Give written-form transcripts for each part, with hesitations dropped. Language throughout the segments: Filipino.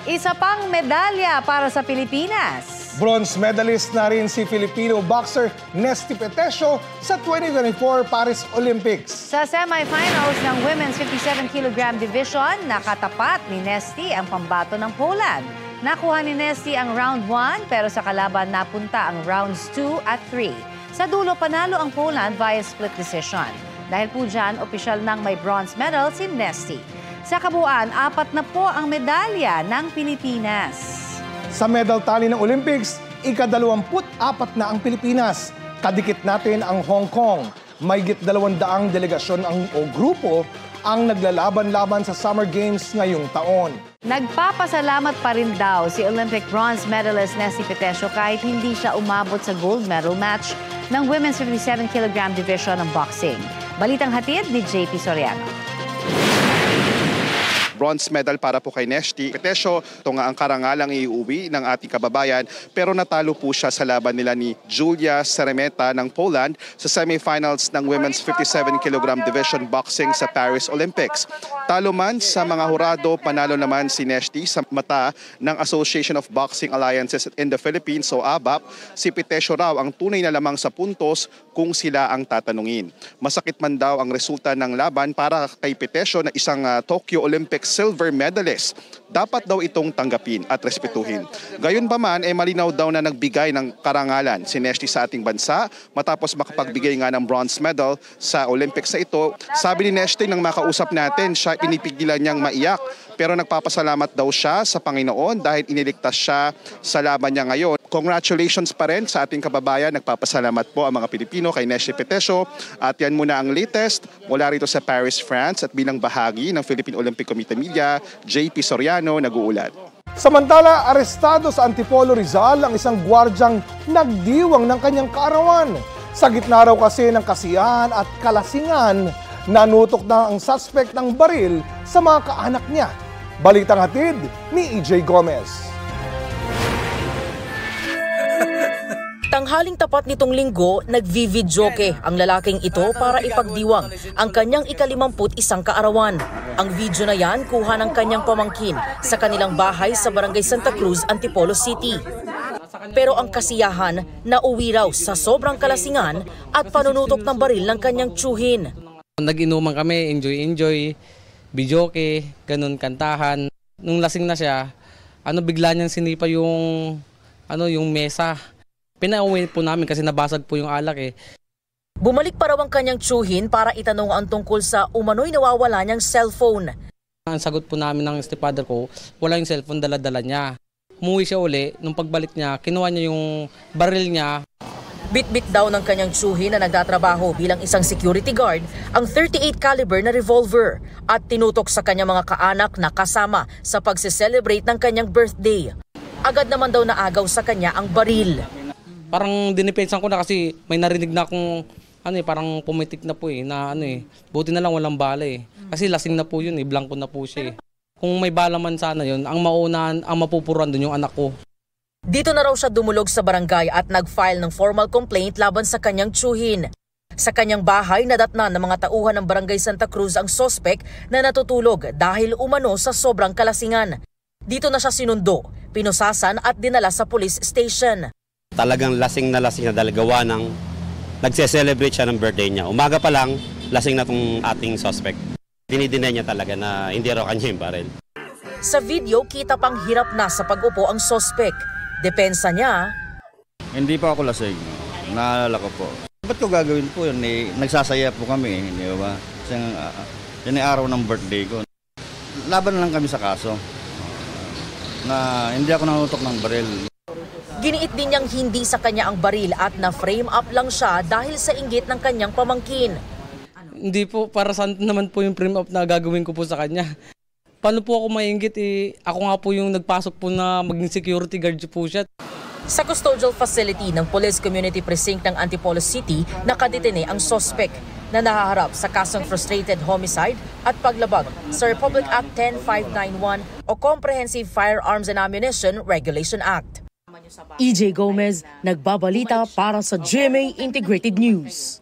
Isa pang medalya para sa Pilipinas. Bronze medalist na rin si Filipino boxer Nesty Petesio sa 2024 Paris Olympics. Sa semifinals ng Women's 57 kg division, nakatapat ni Nesty ang pambato ng Poland. Nakuha ni Nesty ang round 1 pero sa kalaban napunta ang rounds 2 at 3. Sa dulo, panalo ang Poland via split decision. Dahil po dyan, opisyal nang may bronze medal si Nesty. Sa kabuuan, 4 na po ang medalya ng Pilipinas. Sa medal tally ng Olympics, ika-24 na ang Pilipinas. Kadikit natin ang Hong Kong. Mayigit 200 delegasyon o grupo ang naglalaban-laban sa Summer Games ngayong taon. Nagpapasalamat pa rin daw si Olympic bronze medalist Nesty Petesio kahit hindi siya umabot sa gold medal match ng Women's 57 kg division ng boxing. Balitang hatid ni JP Soriano. Bronze medal para po kay Nesty Petesio. Ito nga ang karangalang iuwi ng ating kababayan, pero natalo po siya sa laban nila ni Julia Seremeta ng Poland sa semifinals ng Women's 57 kg division boxing sa Paris Olympics. Talo man sa mga hurado, panalo naman si Nesty sa mata ng Association of Boxing Alliances in the Philippines o ABAP. Si Petesio raw ang tunay na lamang sa puntos kung sila ang tatanungin. Masakit man daw ang resulta ng laban para kay Petesio na isang Tokyo Olympics silver medalist. Dapat daw itong tanggapin at respetuhin. Gayunpaman, malinaw daw na nagbigay ng karangalan si Nesty sa ating bansa matapos makapagbigay nga ng bronze medal sa Olympics sa ito. Sabi ni Nesty nang makausap natin, siya pinipigilan niyang maiyak pero nagpapasalamat daw siya sa Panginoon dahil iniligtas siya sa laban niya ngayon. Congratulations pa rin sa ating kababayan. Nagpapasalamat po ang mga Pilipino kay Nesty Petesio. At yan muna ang latest mula rito sa Paris, France at bilang bahagi ng Philippine Olympic Committee Media, JP Soriano, nag-uulat. Samantala, arestado sa Antipolo Rizal ang isang gwardyang nagdiwang ng kanyang kaarawan. Sa gitna raw kasi ng kasiyahan at kalasingan, nanutok na ang suspect ng baril sa mga kaanak niya. Balitang hatid ni EJ Gomez. Tanghaling tapat nitong linggo, nagvividyoke ang lalaking ito para ipagdiwang ang kanyang ika-51 kaarawan. Ang video na yan kuha ng kanyang pamangkin sa kanilang bahay sa Barangay Santa Cruz, Antipolo City. Pero ang kasiyahan nauwi raw sa sobrang kalasingan at panunutok ng baril ng kanyang tiyuhin. Nag-inuman kami, enjoy, videoke, ganun, kantahan. Nung lasing na siya, bigla niyang sinipa yung mesa. Pinauwi po namin kasi nabasag po yung alak eh. Bumalik pa raw ang kanyang tiyuhin para itanong ang tungkol sa umano'y nawawala niyang cellphone. Ang sagot po namin ng stepfather ko, wala yung cellphone, dala-dala niya. Umuwi siya uli, nung pagbalik niya, kinuha niya yung baril niya. Bit-bit daw ng kanyang tiyuhin na nagtatrabaho bilang isang security guard ang 38 caliber na revolver at tinutok sa kanyang mga kaanak na kasama sa pagse-celebrate ng kanyang birthday. Agad naman daw naagaw sa kanya ang baril. Parang dinipensan ko na kasi may narinig na akong parang pumitik na po buti na lang walang bala eh. Kasi lasing na po yun blanco na po siya eh. Kung may bala man sana yun, ang maunahan, ang mapupuran doon yung anak ko. Dito na raw siya dumulog sa barangay at nag-file ng formal complaint laban sa kanyang tiyuhin. Sa kanyang bahay, nadatnan ng mga tauhan ng Barangay Santa Cruz ang sospek na natutulog dahil umano sa sobrang kalasingan. Dito na siya sinundo, pinusasan at dinala sa police station. Talagang lasing na dahil gawa ng nagse-celebrate siya ng birthday niya. Umaga pa lang, lasing na itong ating suspect. Dinidinay niya talaga na hindi raw kanya yung baril. Sa video, kita pang hirap na sa pag-upo ang suspect. Depensa niya, hindi pa ako lasing. Naalala ko po. Ba't ko gagawin po yun? Nagsasaya po kami, di ba? Yan ay araw ng birthday ko. Laban lang kami sa kaso na hindi ako nanutok ng baril. Giniit din niyang hindi sa kanya ang baril at na-frame up lang siya dahil sa inggit ng kanyang pamangkin. Hindi po, para saan naman po yung frame up na gagawin ko po sa kanya. Paano po ako mainggit ako nga po yung nagpasok po na maging security guard po siya. Sa custodial facility ng Police Community Precinct ng Antipolo City, nakadetene ang suspect na nahaharap sa kasong frustrated homicide at paglabag sa Republic Act 10591 o Comprehensive Firearms and Ammunition Regulation Act. EJ Gomez, nagbabalita para sa GMA Integrated News.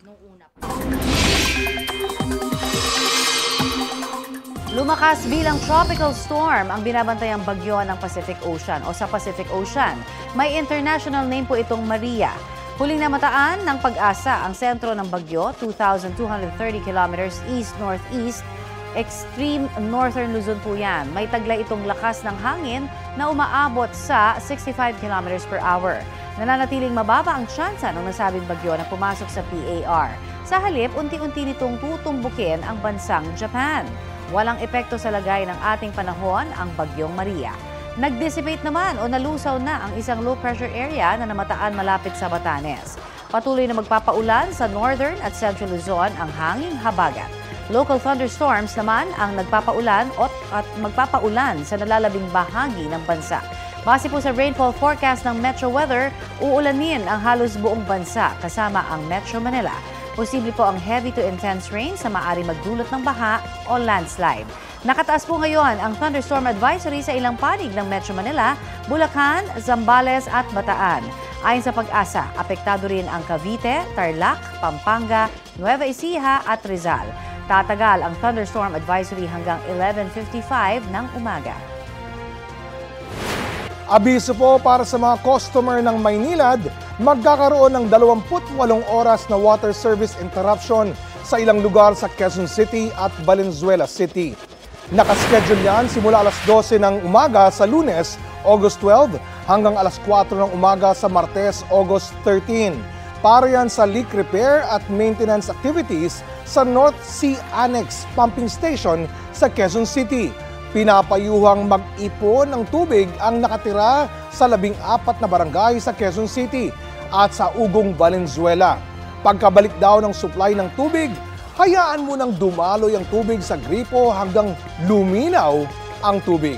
Lumakas bilang tropical storm ang binabantayang bagyo ng Pacific Ocean o sa Pacific Ocean. May international name po itong Maria. Huling namataan ng Pag-asa ang sentro ng bagyo, 2,230 kilometers east-northeast, extreme northern Luzon po yan. May taglay itong lakas ng hangin na umaabot sa 65 kilometers per hour. Nananatiling mababa ang tsansa ng nasabing bagyo na pumasok sa PAR. Sa halip, unti-unti nitong tutumbukin ang bansang Japan. Walang epekto sa lagay ng ating panahon ang bagyong Maria. Nag-dissipate naman o nalusaw na ang isang low-pressure area na namataan malapit sa Batanes. Patuloy na magpapaulan sa northern at central Luzon ang hanging habagat. Local thunderstorms naman ang nagpapaulan at magpapaulan sa nalalabing bahagi ng bansa. Base po sa rainfall forecast ng Metro Weather, uulanin ang halos buong bansa kasama ang Metro Manila. Posible po ang heavy to intense rain sa maaari magdulot ng baha o landslide. Nakataas po ngayon ang thunderstorm advisory sa ilang panig ng Metro Manila, Bulacan, Zambales at Bataan. Ayon sa Pag-asa, apektado rin ang Cavite, Tarlac, Pampanga, Nueva Ecija at Rizal. Tatagal ang thunderstorm advisory hanggang 11:55 ng umaga. Abiso po para sa mga customer ng Maynilad, magkakaroon ng 28 oras na water service interruption sa ilang lugar sa Quezon City at Valenzuela City. Nakaschedule yan simula alas 12 ng umaga sa Lunes, August 12, hanggang alas 4 ng umaga sa Martes, August 13. Para yan sa leak repair at maintenance activities sa North Sea Annex Pumping Station sa Quezon City. Pinapayuhang mag-ipon ng tubig ang nakatira sa 14 na barangay sa Quezon City at sa Ugong, Valenzuela. Pagkabalik daw ng supply ng tubig, hayaan mo nang dumaloy ang tubig sa gripo hanggang luminaw ang tubig.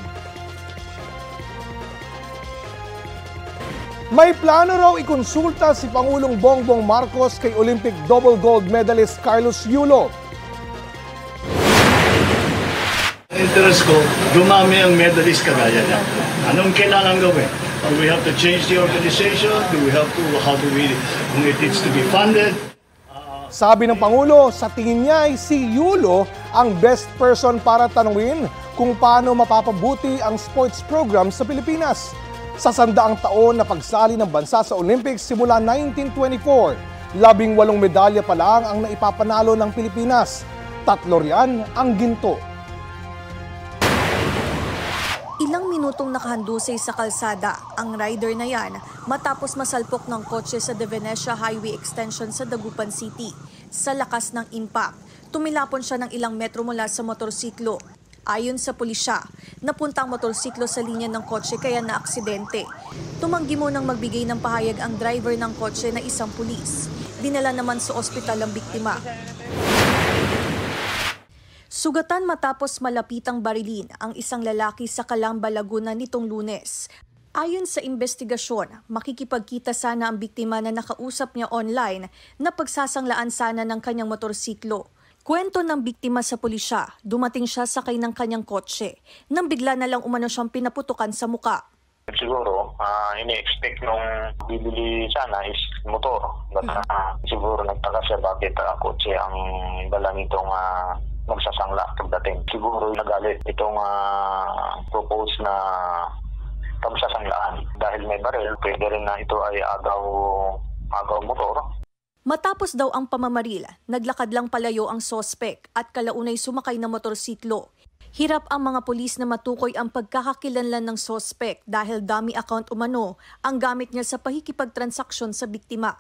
May plano raw ikonsulta si Pangulong Bongbong Marcos kay Olympic double gold medalist Carlos Yulo. Interest ko, dumami ang medalist kagaya niya. Anong kailangan gawin? Do we have to change the organization? How do we, it needs to be funded? Sabi ng Pangulo, sa tingin niya ay si Yulo ang best person para tanungin kung paano mapapabuti ang sports program sa Pilipinas. Sa 100 taon na pagsali ng bansa sa Olympics simula 1924, 18 medalya pa lang ang naipapanalo ng Pilipinas. 3 riyan ang ginto. Ilang minutong nakahandusay sa kalsada ang rider na yan matapos masalpok ng kotse sa De Venecia Highway Extension sa Dagupan City. Sa lakas ng impact, tumilapon siya ng ilang metro mula sa motorsiklo. Ayon sa pulisya, napunta ang motorsiklo sa linya ng kotse kaya naaksidente. Tumanggi mo nang magbigay ng pahayag ang driver ng kotse na isang pulis. Dinala naman sa ospital ang biktima. Sugatan matapos malapitang barilin ang isang lalaki sa Calamba, Laguna nitong Lunes. Ayon sa investigasyon, makikipagkita sana ang biktima na nakausap niya online na pagsasanglaan sana ng kanyang motorsiklo. Kwento ng biktima sa pulisya, dumating siya sakay ng kanyang kotse nang bigla na lang umano siyang pinaputukan sa muka. Siguro, ini-expect nung bibili sana is motor. Siguro nagtaka siya bakit kotse ang dala nitong magsasangla pagdating. Siguro nagalit itong propose na pagsasanglaan. Dahil may baril, pwede rin na ito ay agaw motor. Matapos daw ang pamamaril, naglakad lang palayo ang sospek at kalaunay sumakay ng motorsiklo. Hirap ang mga pulis na matukoy ang pagkakakilanlan ng sospek dahil dummy account umano ang gamit niya sa pakikipagtransaksyon sa biktima.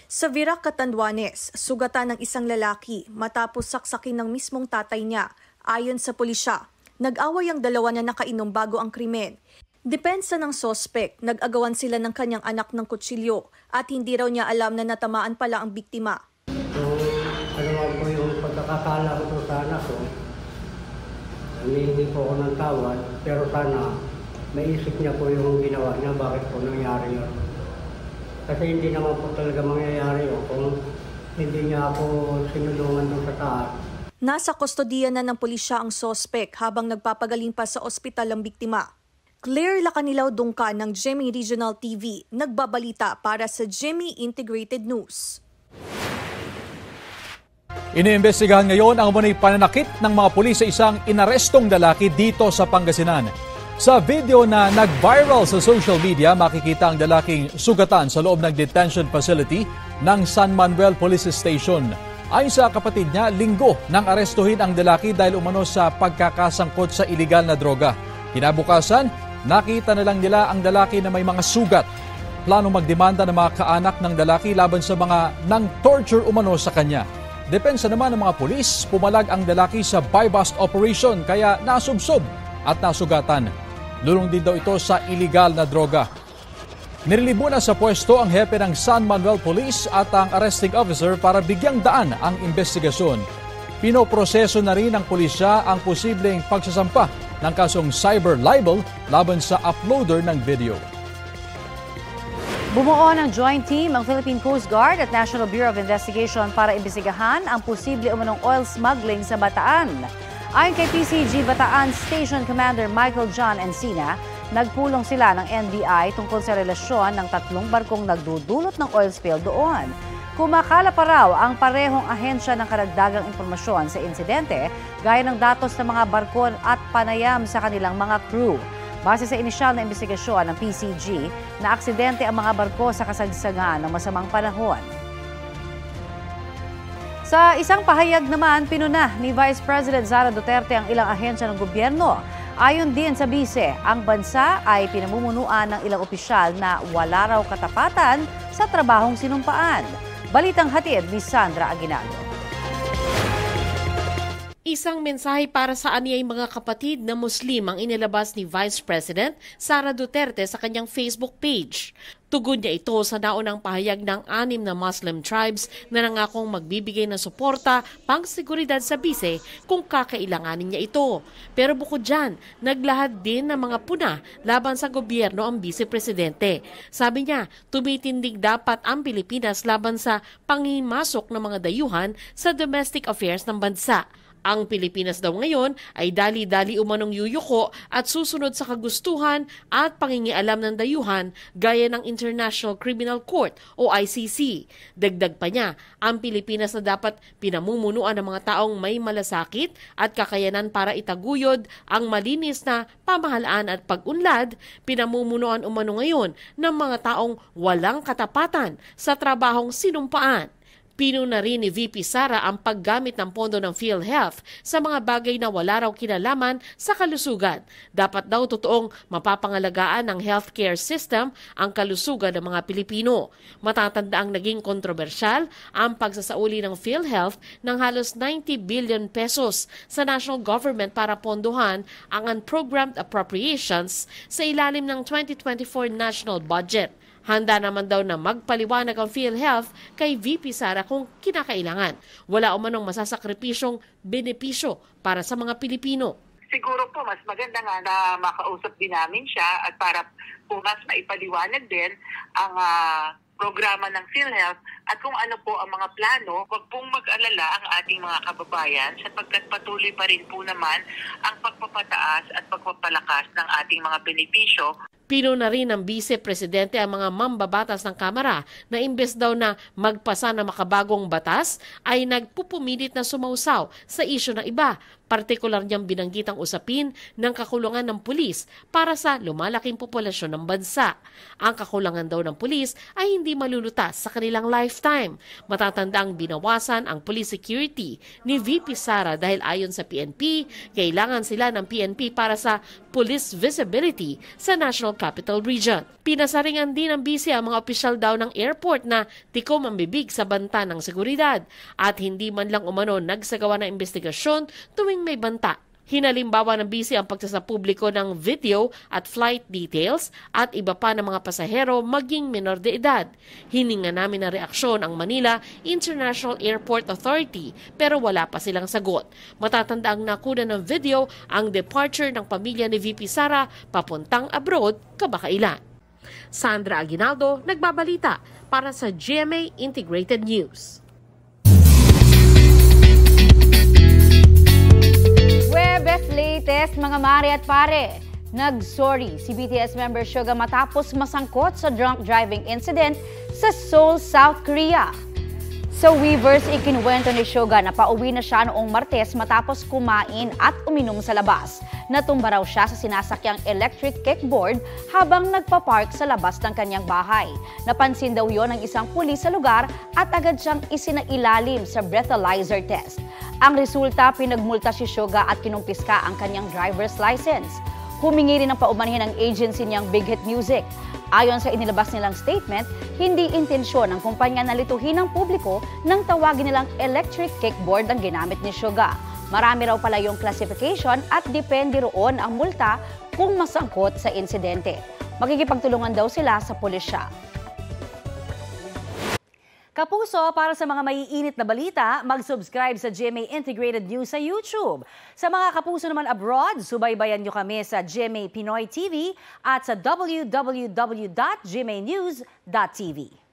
Sa Virac, Catanduanes, sugatan ng isang lalaki matapos saksakin ng mismong tatay niya. Ayon sa pulisya, nag-away ang dalawa na nakainom bago ang krimen. Depensa ng sospek, nag-agawan sila ng kanyang anak ng kutsilyo at hindi raw niya alam na natamaan pala ang biktima. Ano nga po yung pagkakakala ko sa anak ko, hindi po ako ng tawad, pero sana maisip niya po yung ginawa niya, bakit po nangyari yun. Kasi hindi naman po talaga mangyayari yun kung hindi niya ako sinulungan doon sa taas. Nasa kustodiya na ng pulisya ang sospek habang nagpapagaling pa sa ospital ang biktima. Claire Lacanilaw Dungka ng GMA Regional TV, nagbabalita para sa GMA Integrated News. Iniimbestigahan ngayon ang umunay pananakit ng mga pulis sa isang inarestong lalaki dito sa Pangasinan. Sa video na nag-viral sa social media, makikita ang lalaking sugatan sa loob ng detention facility ng San Manuel Police Station. Ayon sa kapatid niya, linggo nang arestuhin ang lalaki dahil umano sa pagkakasangkot sa iligal na droga. Kinabukasan, nakita na lang nila ang lalaki na may mga sugat. Plano magdemanda ng mga kaanak ng lalaki laban sa mga nang torture umano sa kanya. Depensa naman ng mga pulis, pumalag ang lalaki sa buy-bust operation kaya nasubsob at nasugatan. Lulong din daw ito sa iligal na droga. Nirelibo na sa pwesto ang hepe ng San Manuel Police at ang arresting officer para bigyang daan ang investigasyon. Pinoproseso na rin ng pulisya ang posibleng pagsasampa ng kasong cyber libel laban sa uploader ng video. Bumuo ng joint team ang Philippine Coast Guard at National Bureau of Investigation para imbestigahan ang posible umunong oil smuggling sa Bataan. Ayon kay PCG Bataan Station Commander Michael John Encina, nagpulong sila ng NBI tungkol sa relasyon ng 3 barkong nagdudulot ng oil spill doon. Kumakala pa raw ang parehong ahensya ng karagdagang impormasyon sa insidente gaya ng datos ng mga barko at panayam sa kanilang mga crew. Base sa inisyal na investigasyon ng PCG, na aksidente ang mga barko sa kasagsagan ng masamang panahon. Sa isang pahayag naman, pinuna ni Vice President Sara Duterte ang ilang ahensya ng gobyerno. Ayon din sa bise, ang bansa ay pinamumunuan ng ilang opisyal na wala raw katapatan sa trabahong sinumpaan. Balitang hatid ni Sandra Aguinaldo. Isang mensahe para sa aniyay mga kapatid na Muslim ang inilabas ni Vice President Sara Duterte sa kanyang Facebook page. Tugon niya ito sa naunang pahayag ng 6 na Muslim tribes na nangakong magbibigay ng suporta pang-seguridad sa bise kung kakailanganin niya ito. Pero bukod dyan, naglahad din ng mga puna laban sa gobyerno ang Vice-Presidente. Sabi niya, tumitindig dapat ang Pilipinas laban sa panghimasok ng mga dayuhan sa domestic affairs ng bansa. Ang Pilipinas daw ngayon ay dali-dali umanong yuyuko at susunod sa kagustuhan at pangingialam ng dayuhan gaya ng International Criminal Court o ICC. Dagdag pa niya, ang Pilipinas na dapat pinamumunuan ng mga taong may malasakit at kakayanan para itaguyod ang malinis na pamahalaan at pag-unlad, pinamumunuan umano ngayon ng mga taong walang katapatan sa trabahong sinumpaan. Pinuna rin ni VP Sara ang paggamit ng pondo ng PhilHealth sa mga bagay na wala raw kinalaman sa kalusugan. Dapat daw totoong mapapangalagaan ng healthcare system ang kalusugan ng mga Pilipino. Matatanda ang naging kontrobersyal ang pagsasauli ng PhilHealth ng halos 90 billion pesos sa national government para pondohan ang unprogrammed appropriations sa ilalim ng 2024 national budget. Handa naman daw na magpaliwanag ang PhilHealth kay VP Sara kung kinakailangan. Wala umanong masasakripisyong benepisyo para sa mga Pilipino. Siguro po mas maganda nga na makausap din namin siya at para po mas maipaliwanag din ang programa ng PhilHealth at kung ano po ang mga plano. Huwag pong mag-alala ang ating mga kababayan sapagkat patuloy pa rin po naman ang pagpapataas at pagpapalakas ng ating mga benepisyo. Pinuna rin ng Vice-Presidente ang mga mambabatas ng Kamara na imbes daw na magpasa ng makabagong batas ay nagpupumilit na sumausaw sa isyu ng iba. Partikular niyang binanggit ang usapin ng kakulangan ng pulis para sa lumalaking populasyon ng bansa. Ang kakulangan daw ng pulis ay hindi malulutas sa kanilang lifetime. Matatanda ang binawasan ang police security ni VP Sara dahil ayon sa PNP, kailangan sila ng PNP para sa police visibility sa National Capital Region. Pinasaringan din ng BC ang mga opisyal daw ng airport na tikom ang bibig sa banta ng seguridad at hindi man lang umano nagsagawa ng investigasyon tuwing may banta. Hinalimbawa ng BC ang pagsasapubliko ng video at flight details at iba pa ng mga pasahero maging menor de edad. Hininga namin na reaksyon ang Manila International Airport Authority pero wala pa silang sagot. Matatanda ang nakuha ng video ang departure ng pamilya ni VP Sara papuntang abroad kabakailan. Sandra Aguinaldo, nagbabalita para sa GMA Integrated News. Webes latest mga mare at pare. Nag-sorry si BTS member Suga matapos masangkot sa drunk driving incident sa Seoul, South Korea. Sa Weavers, ikinuwento ni Suga na pauwi na siya noong Martes matapos kumain at uminom sa labas. Natumba raw siya sa sinasakyang electric kickboard habang nagpa-park sa labas ng kanyang bahay. Napansin daw yon ng isang pulis sa lugar at agad siyang isinailalim sa breathalyzer test. Ang resulta, pinagmulta si Suga at kinumpiska ang kanyang driver's license. Humingi rin ng paumanhin ng agency niyang Big Hit Music. Ayon sa inilabas nilang statement, hindi intensyon ng kumpanya na lituhin ng publiko nang tawagin nilang electric kickboard ang ginamit ni Suga. Marami raw pala yung classification at depende roon ang multa kung masangkot sa insidente. Makikipagtulungan daw sila sa pulisya. Kapuso, para sa mga maiinit na balita, mag-subscribe sa GMA Integrated News sa YouTube. Sa mga kapuso naman abroad, subaybayan nyo kami sa GMA Pinoy TV at sa www.gmanews.tv.